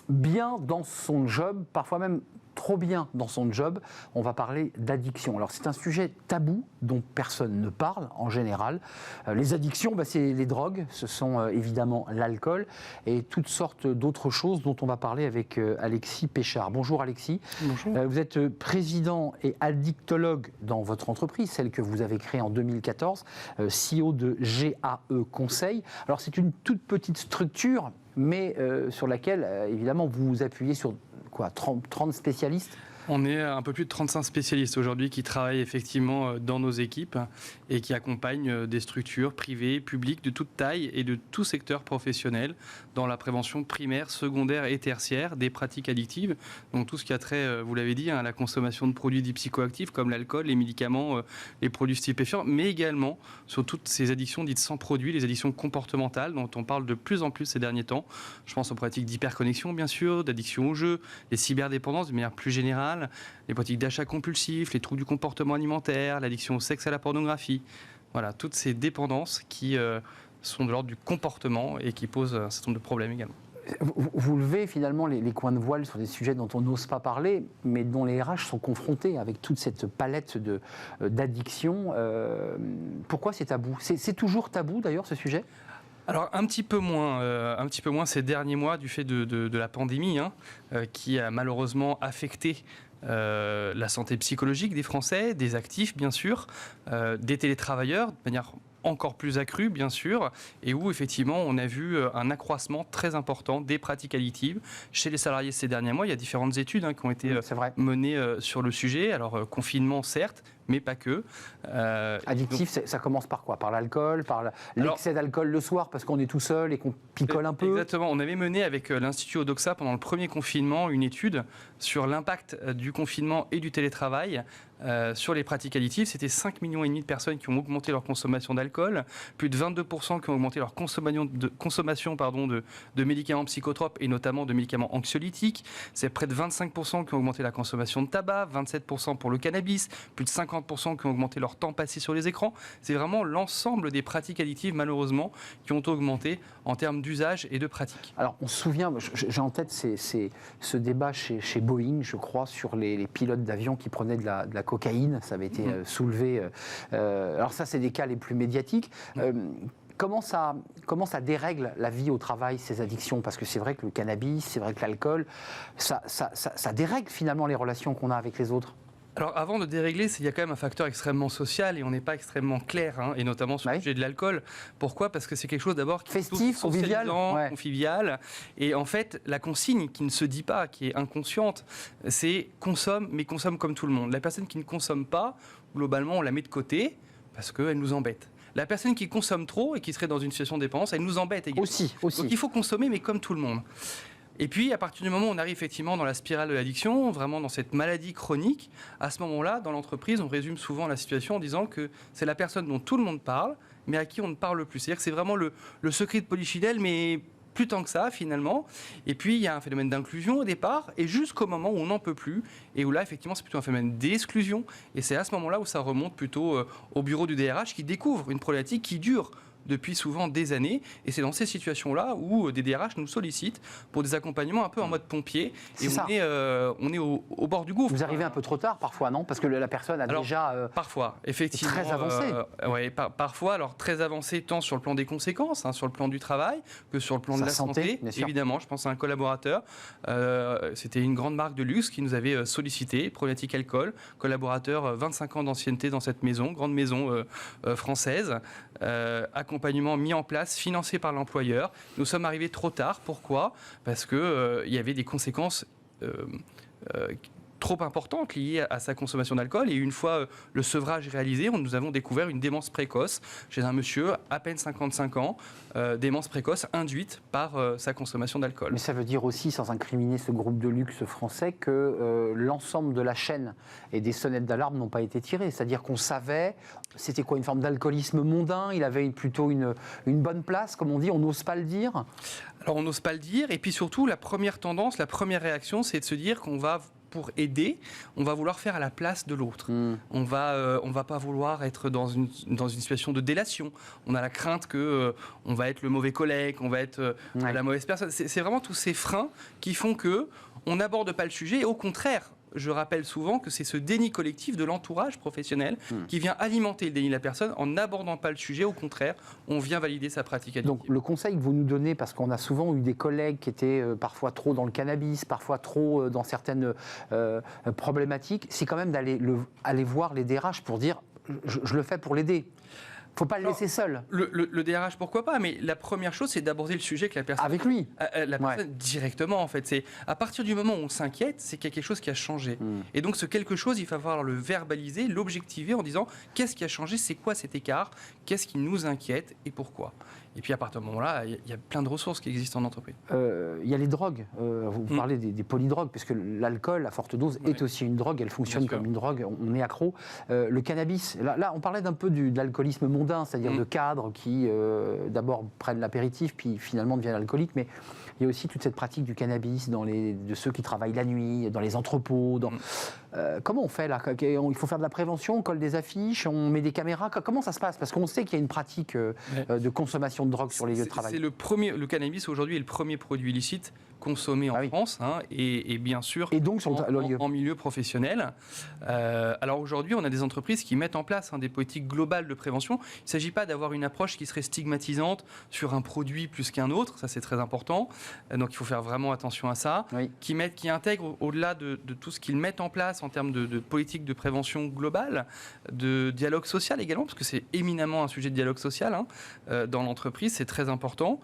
bien dans son job, parfois même trop bien dans son job. On va parler d'addiction. Alors c'est un sujet tabou dont personne ne parle en général. Les addictions, c'est les drogues, ce sont évidemment l'alcool et toutes sortes d'autres choses dont on va parler avec Alexis Péchard. Bonjour Alexis. Bonjour. Vous êtes président et addictologue dans votre entreprise, celle que vous avez créée en 2014, CEO de GAE Conseil. Alors c'est une toute petite structure, mais sur laquelle évidemment vous vous appuyez sur 30 spécialistes. On est un peu plus de 35 spécialistes aujourd'hui qui travaillent effectivement dans nos équipes et qui accompagnent des structures privées, publiques de toute taille et de tout secteur professionnel dans la prévention primaire, secondaire et tertiaire des pratiques addictives. Donc tout ce qui a trait, vous l'avez dit, à la consommation de produits dits psychoactifs comme l'alcool, les médicaments, les produits stupéfiants, mais également sur toutes ces addictions dites sans produits, les addictions comportementales dont on parle de plus en plus ces derniers temps. Je pense aux pratiques d'hyperconnexion bien sûr, d'addiction au jeu, les cyberdépendances de manière plus générale, les pratiques d'achat compulsif, les troubles du comportement alimentaire, l'addiction au sexe et à la pornographie. Voilà, toutes ces dépendances qui sont de l'ordre du comportement et qui posent un certain nombre de problèmes également. Vous levez finalement les coins de voile sur des sujets dont on n'ose pas parler, mais dont les RH sont confrontés avec toute cette palette d'addiction. Pourquoi c'est tabou ? C'est toujours tabou d'ailleurs ce sujet ? Alors un petit peu moins ces derniers mois du fait de la pandémie qui a malheureusement affecté la santé psychologique des Français, des actifs bien sûr, des télétravailleurs de manière encore plus accrue bien sûr, et où effectivement on a vu un accroissement très important des pratiques addictives chez les salariés ces derniers mois. Il y a différentes études qui ont été menées sur le sujet. Alors confinement certes, mais pas que. Addictif, ça commence par quoi ? Par l'alcool, par l'excès d'alcool le soir parce qu'on est tout seul et qu'on picole un peu ? Exactement. On avait mené avec l'Institut Odoxa pendant le premier confinement une étude sur l'impact du confinement et du télétravail sur les pratiques addictives. C'était 5,5 millions de personnes qui ont augmenté leur consommation d'alcool, plus de 22% qui ont augmenté leur consommation de médicaments psychotropes et notamment de médicaments anxiolytiques. C'est près de 25% qui ont augmenté la consommation de tabac, 27% pour le cannabis, plus de 50% qui ont augmenté leur temps passé sur les écrans. C'est vraiment l'ensemble des pratiques addictives, malheureusement, qui ont augmenté en termes d'usage et de pratique. Alors, on se souvient, j'ai en tête ce débat chez Boeing, je crois, sur les pilotes d'avion qui prenaient de la cocaïne. Ça avait été soulevé. Alors ça, c'est des cas les plus médiatiques. Comment ça dérègle la vie au travail, ces addictions ? Parce que c'est vrai que le cannabis, c'est vrai que l'alcool, ça dérègle finalement les relations qu'on a avec les autres. Alors avant de dérégler, il y a quand même un facteur extrêmement social et on n'est pas extrêmement clair, et notamment sur le sujet de l'alcool. Pourquoi ? Parce que c'est quelque chose d'abord qui festif, convivial. Et en fait, la consigne qui ne se dit pas, qui est inconsciente, c'est consomme, mais consomme comme tout le monde. La personne qui ne consomme pas, globalement, on la met de côté parce qu'elle nous embête. La personne qui consomme trop et qui serait dans une situation de dépendance, elle nous embête également. Aussi. Donc il faut consommer, mais comme tout le monde. Et puis, à partir du moment où on arrive effectivement dans la spirale de l'addiction, vraiment dans cette maladie chronique, à ce moment-là, dans l'entreprise, on résume souvent la situation en disant que c'est la personne dont tout le monde parle, mais à qui on ne parle plus. C'est-à-dire que c'est vraiment le secret de Polichinelle, mais plus tant que ça, finalement. Et puis, il y a un phénomène d'inclusion au départ, et jusqu'au moment où on n'en peut plus, et où là, effectivement, c'est plutôt un phénomène d'exclusion. Et c'est à ce moment-là où ça remonte plutôt au bureau du DRH qui découvre une problématique qui dure depuis souvent des années. Et c'est dans ces situations-là où des DRH nous sollicitent pour des accompagnements un peu en mode pompier. Et on est au bord du gouffre. Vous arrivez un peu trop tard parfois, non ? Parce que la personne a déjà... Parfois, effectivement. Très avancé. Parfois, alors très avancé tant sur le plan des conséquences, sur le plan du travail, que sur le plan de la santé. Évidemment, je pense à un collaborateur. C'était une grande marque de luxe qui nous avait sollicité, problématique alcool. Collaborateur, 25 ans d'ancienneté dans cette maison, grande maison française. Accompagnement mis en place, financé par l'employeur. Nous sommes arrivés trop tard. Pourquoi ? Parce qu'il y avait des conséquences trop importantes liées à sa consommation d'alcool. Et une fois le sevrage réalisé, nous avons découvert une démence précoce chez un monsieur à peine 55 ans, démence précoce induite par sa consommation d'alcool. Mais ça veut dire aussi, sans incriminer ce groupe de luxe français, que l'ensemble de la chaîne et des sonnettes d'alarme n'ont pas été tirées. C'est-à-dire qu'on savait, c'était quoi, une forme d'alcoolisme mondain, il avait plutôt une bonne place, comme on dit, on n'ose pas le dire ? Alors on n'ose pas le dire, et puis surtout, la première tendance, la première réaction, c'est de se dire qu'on va pour aider, on va vouloir faire à la place de l'autre. On va pas vouloir être dans une situation de délation. On a la crainte que on va être le mauvais collègue, on va être la mauvaise personne. C'est vraiment tous ces freins qui font que on n'aborde pas le sujet. Et au contraire, je rappelle souvent que c'est ce déni collectif de l'entourage professionnel qui vient alimenter le déni de la personne en n'abordant pas le sujet. Au contraire, on vient valider sa pratique addictive. Donc le conseil que vous nous donnez, parce qu'on a souvent eu des collègues qui étaient parfois trop dans le cannabis, parfois trop dans certaines problématiques, c'est quand même aller voir les DRH pour dire je le fais pour l'aider. Il ne faut pas le laisser seul. Le DRH, pourquoi pas, mais la première chose, c'est d'aborder le sujet que la personne... Avec lui. La personne directement, en fait. C'est à partir du moment où on s'inquiète, c'est qu'il y a quelque chose qui a changé. Et donc, ce quelque chose, il va falloir le verbaliser, l'objectiver en disant qu'est-ce qui a changé, c'est quoi cet écart, qu'est-ce qui nous inquiète et pourquoi. Et puis, à partir de ce moment-là, il y a plein de ressources qui existent en entreprise. Il y a les drogues. Vous parlez des polydrogues, puisque l'alcool, à forte dose, est aussi une drogue. Elle fonctionne comme une drogue. On est accro. Le cannabis, là, on parlait d'un peu de l'alcoolisme mondain, c'est-à-dire de cadres qui, d'abord, prennent l'apéritif, puis finalement deviennent alcooliques. Mais il y a aussi toute cette pratique du cannabis de ceux qui travaillent la nuit, dans les entrepôts. Comment on fait là? Il faut faire de la prévention, on colle des affiches, on met des caméras. Comment ça se passe? Parce qu'on sait qu'il y a une pratique de consommation de drogue sur les lieux de travail. Le cannabis aujourd'hui est le premier produit illicite consommé en France, et bien sûr et donc en milieu professionnel. Alors aujourd'hui, on a des entreprises qui mettent en place des politiques globales de prévention. Il ne s'agit pas d'avoir une approche qui serait stigmatisante sur un produit plus qu'un autre, ça c'est très important. Donc il faut faire vraiment attention à ça. Qui intègrent au-delà de tout ce qu'ils mettent en place en termes de politique de prévention globale, de dialogue social également, parce que c'est éminemment un sujet de dialogue social dans l'entreprise, c'est très important.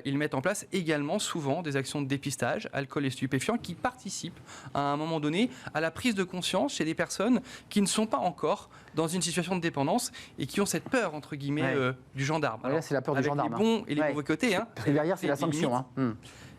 Ils mettent en place également souvent des actions de dépistage, alcool et stupéfiants, qui participent à un moment donné à la prise de conscience chez des personnes qui ne sont pas encore dans une situation de dépendance et qui ont cette peur, entre guillemets, du gendarme. Alors, là, c'est la peur du gendarme. Avec les bons et les mauvais côtés. Parce que derrière, c'est la sanction.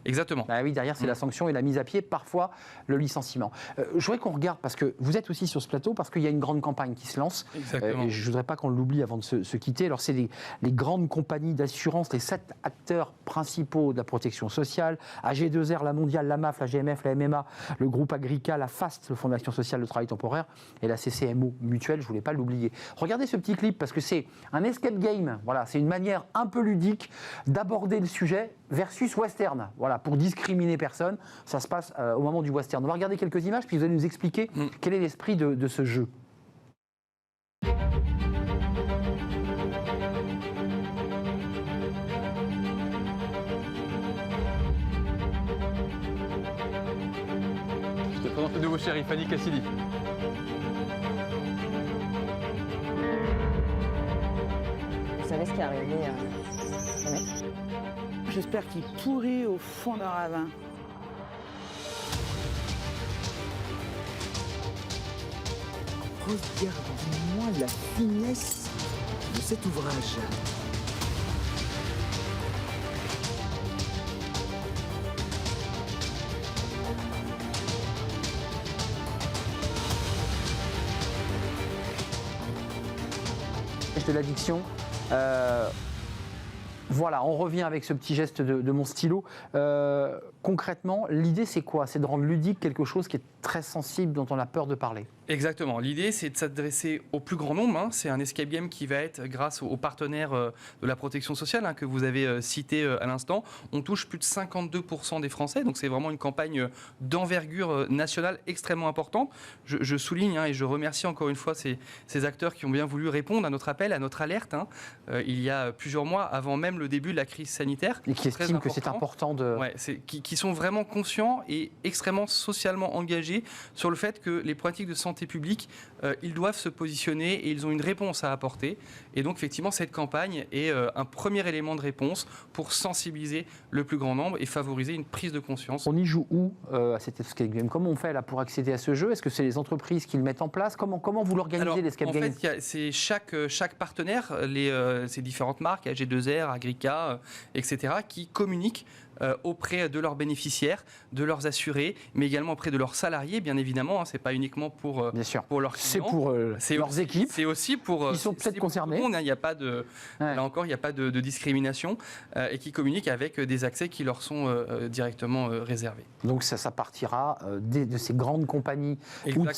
Exactement. Oui, derrière, c'est la sanction et la mise à pied, parfois le licenciement. Je voudrais qu'on regarde, parce que vous êtes aussi sur ce plateau, parce qu'il y a une grande campagne qui se lance. Exactement. Et je ne voudrais pas qu'on l'oublie avant de se quitter. Alors, c'est les grandes compagnies d'assurance, les 7 acteurs principaux de la protection sociale, AG2R, la Mondiale, la MAF, la GMF, la MMA, le groupe Agrica, la FAST, le Fonds d'action sociale de travail temporaire, et la CCMO Mutuelle, je ne voulais pas l'oublier. Regardez ce petit clip, parce que c'est un escape game. Voilà, c'est une manière un peu ludique d'aborder le sujet versus western. Voilà, pour discriminer personne, ça se passe au moment du western. On va regarder quelques images, puis vous allez nous expliquer quel est l'esprit de ce jeu. Je te présente le nouveau shérif, Annie Cassidy. Vous savez ce qui est arrivé à mec? J'espère qu'il pourrit au fond d'un ravin. Regardez-moi la finesse de cet ouvrage. De l'addiction. Voilà, on revient avec ce petit geste de mon stylo. Concrètement, l'idée c'est quoi? C'est de rendre ludique quelque chose qui est très sensible, dont on a peur de parler. Exactement. L'idée, c'est de s'adresser au plus grand nombre. C'est un escape game qui va être, grâce aux partenaires de la protection sociale que vous avez cité à l'instant, on touche plus de 52% des Français. Donc c'est vraiment une campagne d'envergure nationale extrêmement importante. Je souligne et je remercie encore une fois ces acteurs qui ont bien voulu répondre à notre appel, à notre alerte, il y a plusieurs mois, avant même le début de la crise sanitaire. Et qui estiment que c'est important de... qui sont vraiment conscients et extrêmement socialement engagés sur le fait que les pratiques de santé publique, ils doivent se positionner et ils ont une réponse à apporter. Et donc, effectivement, cette campagne est un premier élément de réponse pour sensibiliser le plus grand nombre et favoriser une prise de conscience. On y joue où à cet escape game? Comment on fait là pour accéder à ce jeu? Est-ce que c'est les entreprises qui le mettent en place? Comment vous l'organisez, l'escape game? En fait, c'est chaque partenaire, ces différentes marques, AG2R, Agrica, etc., qui communiquent auprès de leurs bénéficiaires, de leurs assurés, mais également auprès de leurs salariés, bien évidemment. Ce n'est pas uniquement pour leurs clients. C'est pour leurs équipes. C'est aussi pour... Ils sont peut-être concernés. Il n'y a pas de, là encore, il n'y a pas de discrimination et qui communiquent avec des accès qui leur sont directement réservés. Donc ça partira de ces grandes compagnies ou de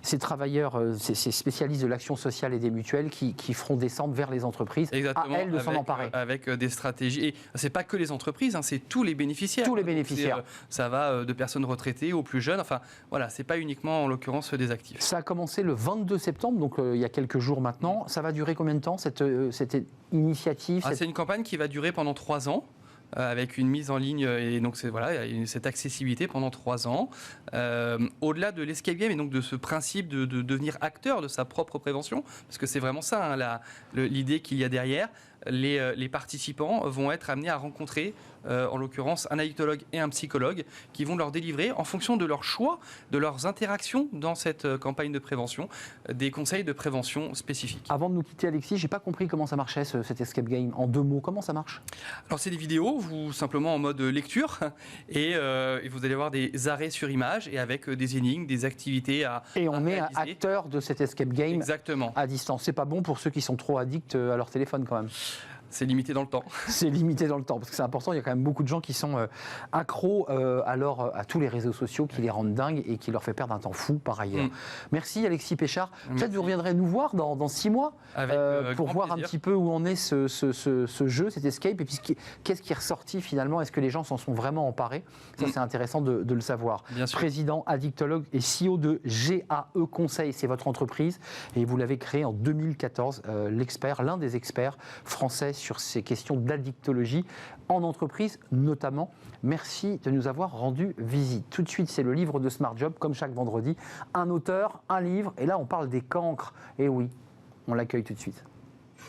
ces travailleurs, ces spécialistes de l'action sociale et des mutuelles qui feront descendre vers les entreprises à elles de s'en emparer. Avec des stratégies. Et ce n'est pas que les entreprises, c'est tous les bénéficiaires. Tous les bénéficiaires. Ça va de personnes retraitées aux plus jeunes. Enfin, voilà, ce n'est pas uniquement en l'occurrence des actifs. Ça a commencé le 22 septembre, donc il y a quelques jours maintenant. Ça va durer combien de temps cette initiative C'est une campagne qui va durer pendant 3 ans. Avec une mise en ligne et donc cette accessibilité pendant 3 ans. Au-delà de l'escape game et donc de ce principe de devenir acteur de sa propre prévention, parce que c'est vraiment ça l'idée qu'il y a derrière. Les participants vont être amenés à rencontrer, en l'occurrence, un addictologue et un psychologue qui vont leur délivrer, en fonction de leur choix, de leurs interactions dans cette campagne de prévention, des conseils de prévention spécifiques. Avant de nous quitter, Alexis, j'ai pas compris comment ça marchait cet escape game. En 2 mots, comment ça marche? Alors c'est des vidéos, simplement en mode lecture, et vous allez voir des arrêts sur image et avec des énigmes, des activités à Et on est un acteur de cet escape game. Exactement. À distance. C'est pas bon pour ceux qui sont trop addicts à leur téléphone quand même. C'est limité dans le temps. C'est limité dans le temps, parce que c'est important. Il y a quand même beaucoup de gens qui sont accros à tous les réseaux sociaux qui les rendent dingues et qui leur fait perdre un temps fou par ailleurs. Merci Alexis Péchard. Peut-être vous reviendrez nous voir dans 6 mois pour voir un petit peu où en est ce jeu, cet escape, et puis qu'est-ce qui est ressorti finalement. Est-ce que les gens s'en sont vraiment emparés? Ça, c'est intéressant de le savoir. Président, addictologue et CEO de GAE Conseil, c'est votre entreprise, et vous l'avez créé en 2014. L'un des experts français sur ces questions d'addictologie en entreprise notamment. Merci de nous avoir rendu visite. Tout de suite, c'est le livre de Smart Job, comme chaque vendredi. Un auteur, un livre, et là on parle des cancres. Et oui, on l'accueille tout de suite.